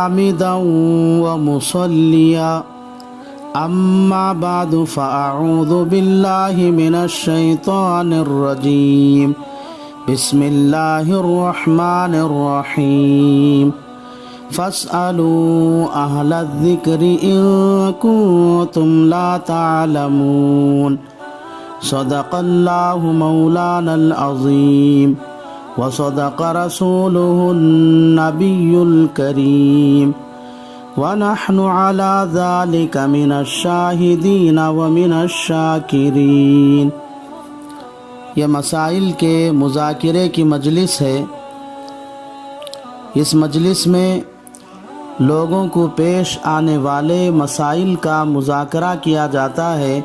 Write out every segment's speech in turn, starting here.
حامدا ومصليا أما بعد فأعوذ بالله من الشيطان الرجيم بسم الله الرحمن الرحيم فاسألوا أهل الذكر إن كنتم لا تعلمون صدق الله مولانا العظيم وصدق رسوله النبي الكريم ونحن على ذلك من الشاهدين ومن الشاكرين۔ یہ مسائل کے مذاکرے کی مجلس ہے۔ اس مجلس میں لوگوں کو پیش آنے والے مسائل کا مذاکرہ کیا جاتا ہے۔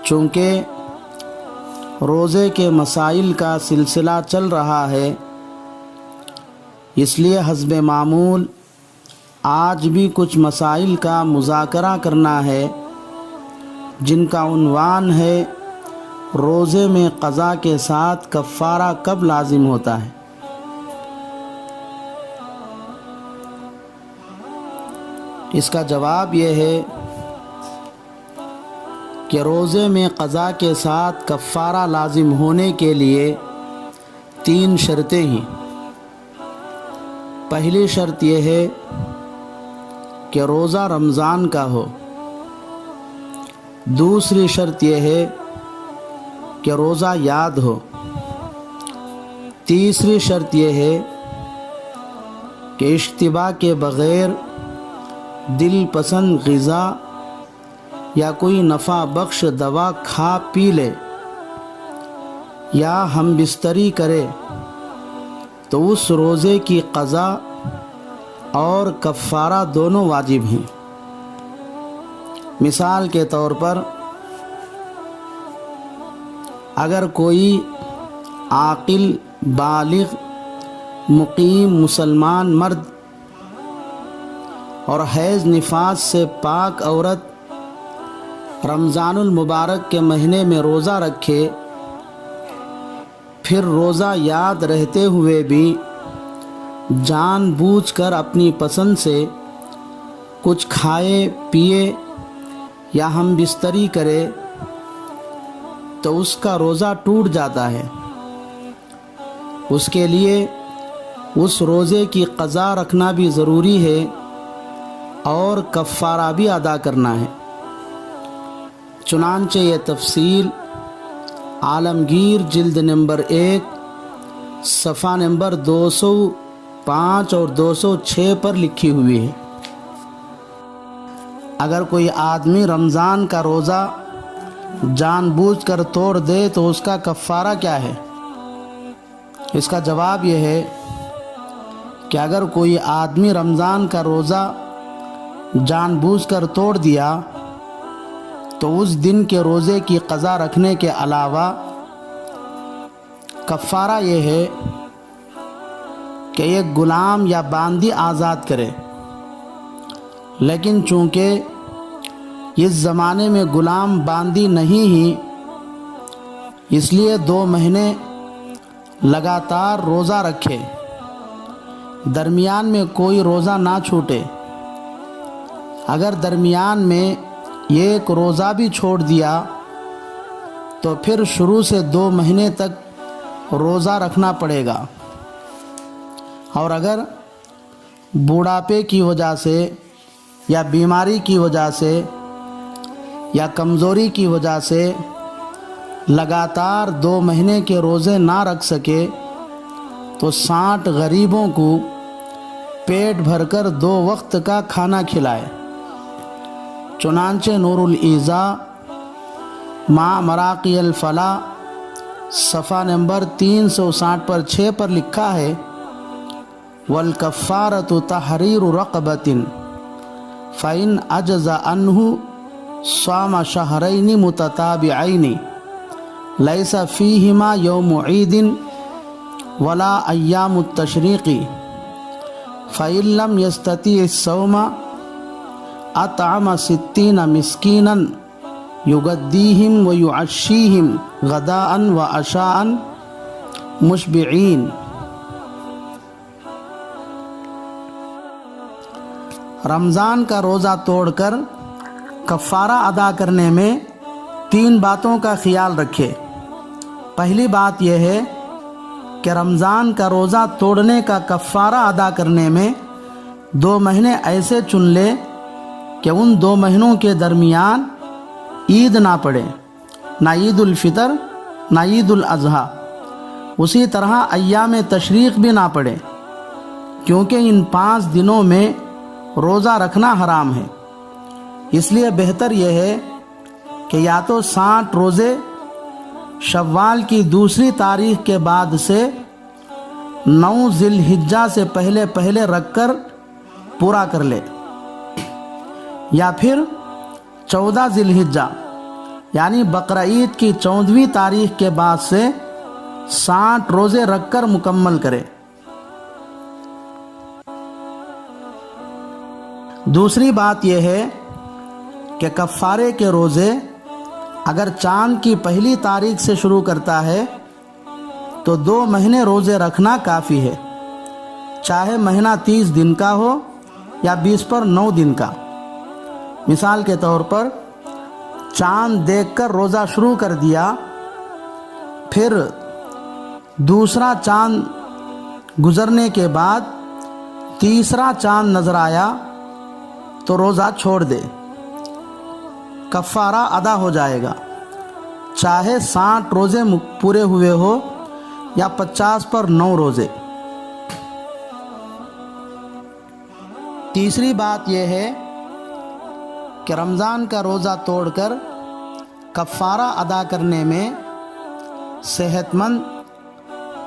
چونکہ روزے کے مسائل کا سلسلہ چل رہا ہے، اس لیے حسب معمول آج بھی کچھ مسائل کا مذاکرہ کرنا ہے، جن کا عنوان ہے روزے میں قضا کے ساتھ کفارہ کب لازم ہوتا ہے۔ اس کا جواب یہ ہے کہ روزے میں قضا کے ساتھ کفارہ لازم ہونے کے لیے 3 شرطیں ہیں۔ پہلی شرط یہ ہے کہ روزہ رمضان کا ہو۔ دوسری شرط یہ ہے کہ روزہ یاد ہو۔ تیسری شرط یہ ہے کہ اشتباہ کے بغیر دل پسند غذا یا کوئی نفع بخش دوا کھا پی لے یا ہم بستری کرے تو اس روزے کی قضا اور کفارہ دونوں واجب ہیں۔ مثال کے طور پر اگر کوئی عاقل بالغ مقیم مسلمان مرد اور حیض نفاس سے پاک عورت رمضان المبارک کے مہینے میں روزہ رکھے، پھر روزہ یاد رہتے ہوئے بھی جان بوجھ کر اپنی پسند سے کچھ کھائے پیے یا ہم بستری کرے تو اس کا روزہ ٹوٹ جاتا ہے۔ اس کے لیے اس روزے کی قضا رکھنا بھی ضروری ہے اور کفارہ بھی ادا کرنا ہے۔ چنانچہ یہ تفصیل عالمگیر جلد نمبر 1 صفحہ نمبر 205 اور 206 پر لکھی ہوئی ہے۔ اگر کوئی آدمی رمضان کا روزہ جان بوجھ کر توڑ دے تو اس کا کفارہ کیا ہے؟ اس کا جواب یہ ہے کہ اگر کوئی آدمی رمضان کا روزہ جان بوجھ کر توڑ دیا تو اس دن کے روزے کی قضا رکھنے کے علاوہ کفارہ یہ ہے کہ ایک غلام یا باندی آزاد کرے۔ لیکن چونکہ اس زمانے میں غلام باندی نہیں ہی، اس لیے 2 مہینے لگاتار روزہ رکھے، درمیان میں کوئی روزہ نہ چھوٹے۔ اگر درمیان میں ایک روزہ بھی چھوڑ دیا تو پھر شروع سے 2 مہینے تک روزہ رکھنا پڑے گا۔ اور اگر بوڑھاپے کی وجہ سے یا بیماری کی وجہ سے یا کمزوری کی وجہ سے لگاتار 2 مہینے کے روزے نہ رکھ سکے تو 60 غریبوں کو پیٹ بھر کر 2 وقت کا کھانا کھلائے۔ چنانچہ نور الایضاح مع مراقی الفلاح صفحہ نمبر 360 پر 6 پر لکھا ہے والکفارۃ تحریر رقبۃ فإن عجز عنہ صام شہرین متتابعین لیس فیہما یوم عید ولا ایام التشریق فإن لم یستطع الصوم اطعم 60 مسکینا یغدیہم ویعشیہم غداء وعشاء مشبعین۔ رمضان کا روزہ توڑ کر کفارہ ادا کرنے میں 3 باتوں کا خیال رکھے۔ پہلی بات یہ ہے کہ رمضان کا روزہ توڑنے کا کفارہ ادا کرنے میں 2 مہینے ایسے چن لے کہ ان 2 مہینوں کے درمیان عید نہ پڑے، نہ عید الفطر نہ عید الاضحیٰ۔ اسی طرح ایام تشریق بھی نہ پڑے، کیونکہ ان 5 دنوں میں روزہ رکھنا حرام ہے۔ اس لیے بہتر یہ ہے کہ یا تو 60 روزے شوال کی 2 تاریخ کے بعد سے 9 ذی الحجہ سے پہلے رکھ کر پورا کر لے، یا پھر 14 ذی الحجہ یعنی بقرہ عید کی 14ویں تاریخ کے بعد سے 60 روزے رکھ کر مکمل کرے۔ دوسری بات یہ ہے کہ کفارے کے روزے اگر چاند کی 1 تاریخ سے شروع کرتا ہے تو 2 مہینے روزے رکھنا کافی ہے، چاہے مہینہ 30 دن کا ہو یا 20 پر 9 دن کا۔ مثال کے طور پر چاند دیکھ کر روزہ شروع کر دیا، پھر دوسرا چاند گزرنے کے بعد تیسرا چاند نظر آیا تو روزہ چھوڑ دے، کفارہ ادا ہو جائے گا، چاہے 60 روزے پورے ہوئے ہو یا 50 پر 9 روزے۔ تیسری بات یہ ہے کہ رمضان کا روزہ توڑ کر کفارہ ادا کرنے میں صحت مند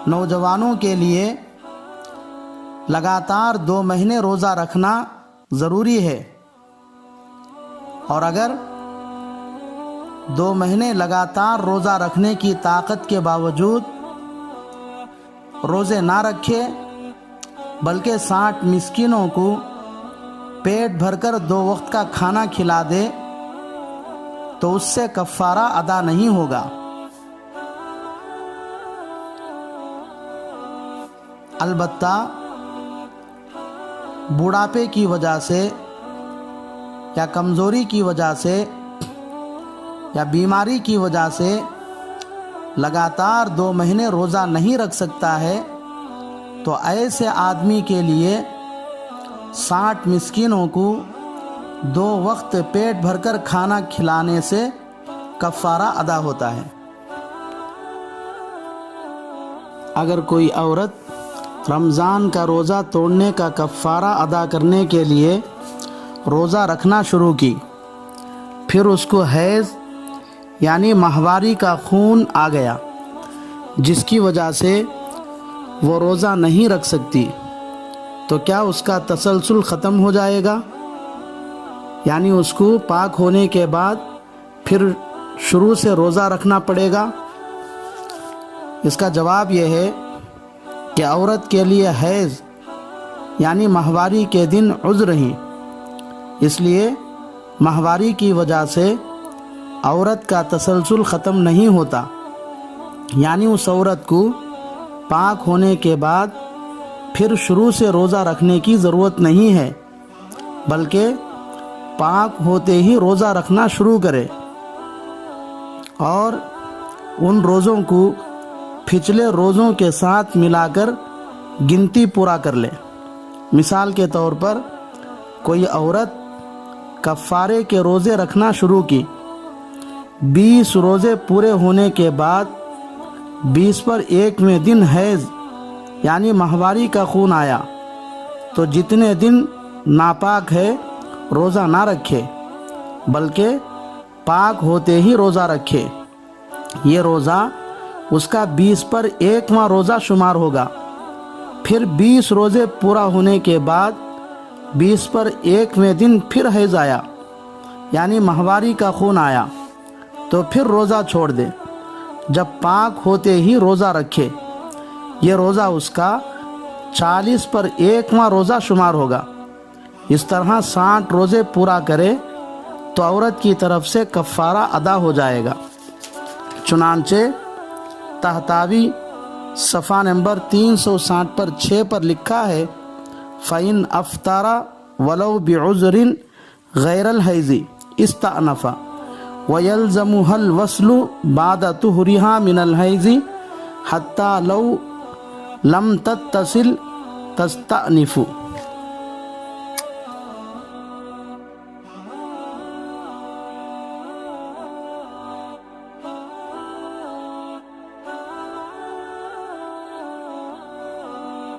نوجوانوں کے لیے لگاتار 2 مہینے روزہ رکھنا ضروری ہے، اور اگر 2 مہینے لگاتار روزہ رکھنے کی طاقت کے باوجود روزے نہ رکھے بلکہ 60 مسکینوں کو پیٹ بھر کر 2 وقت کا کھانا کھلا دے تو اس سے کفارہ ادا نہیں ہوگا۔ البتہ بوڑھاپے کی وجہ سے یا کمزوری کی وجہ سے یا بیماری کی وجہ سے لگاتار 2 مہینے روزہ نہیں رکھ سکتا ہے تو ایسے آدمی کے لیے 60 مسکینوں کو 2 وقت پیٹ بھر کر کھانا کھلانے سے کفارہ ادا ہوتا ہے۔ اگر کوئی عورت رمضان کا روزہ توڑنے کا کفارہ ادا کرنے کے لیے روزہ رکھنا شروع کی، پھر اس کو حیض یعنی ماہواری کا خون آ گیا جس کی وجہ سے وہ روزہ نہیں رکھ سکتی، تو کیا اس کا تسلسل ختم ہو جائے گا؟ یعنی اس کو پاک ہونے کے بعد پھر شروع سے روزہ رکھنا پڑے گا؟ اس کا جواب یہ ہے کہ عورت کے لیے حیض یعنی ماہواری کے دن عذر ہیں، اس لیے ماہواری کی وجہ سے عورت کا تسلسل ختم نہیں ہوتا، یعنی اس عورت کو پاک ہونے کے بعد پھر شروع سے روزہ رکھنے کی ضرورت نہیں ہے، بلکہ پاک ہوتے ہی روزہ رکھنا شروع کرے اور ان روزوں کو پچھلے روزوں کے ساتھ ملا کر گنتی پورا کر لے۔ مثال کے طور پر کوئی عورت کفارے کے روزے رکھنا شروع کی، 20 روزے پورے ہونے کے بعد 20 پر 1ویں دن حیض یعنی ماہواری کا خون آیا تو جتنے دن ناپاک ہے روزہ نہ رکھے بلکہ پاک ہوتے ہی روزہ رکھے۔ یہ روزہ اس کا 20 پر 1واں روزہ شمار ہوگا۔ پھر 20 روزے پورا ہونے کے بعد 20 پر 1ویں دن پھر حیض آیا یعنی ماہواری کا خون آیا تو پھر روزہ چھوڑ دے، جب پاک ہوتے ہی روزہ رکھے۔ یہ روزہ اس کا 40 پر 1واں روزہ شمار ہوگا۔ اس طرح 60 روزے پورا کرے تو عورت کی طرف سے کفارہ ادا ہو جائے گا۔ چنانچہ تحتاوی صفحہ نمبر 360 پر 6 پر لکھا ہے، فَإِنْ أَفْطَرَ ولو بعذر غیر الحیض استأنف ويلزمها الوصل بعد طهرها من الحیض حتى لو لم تتصل تستأنف.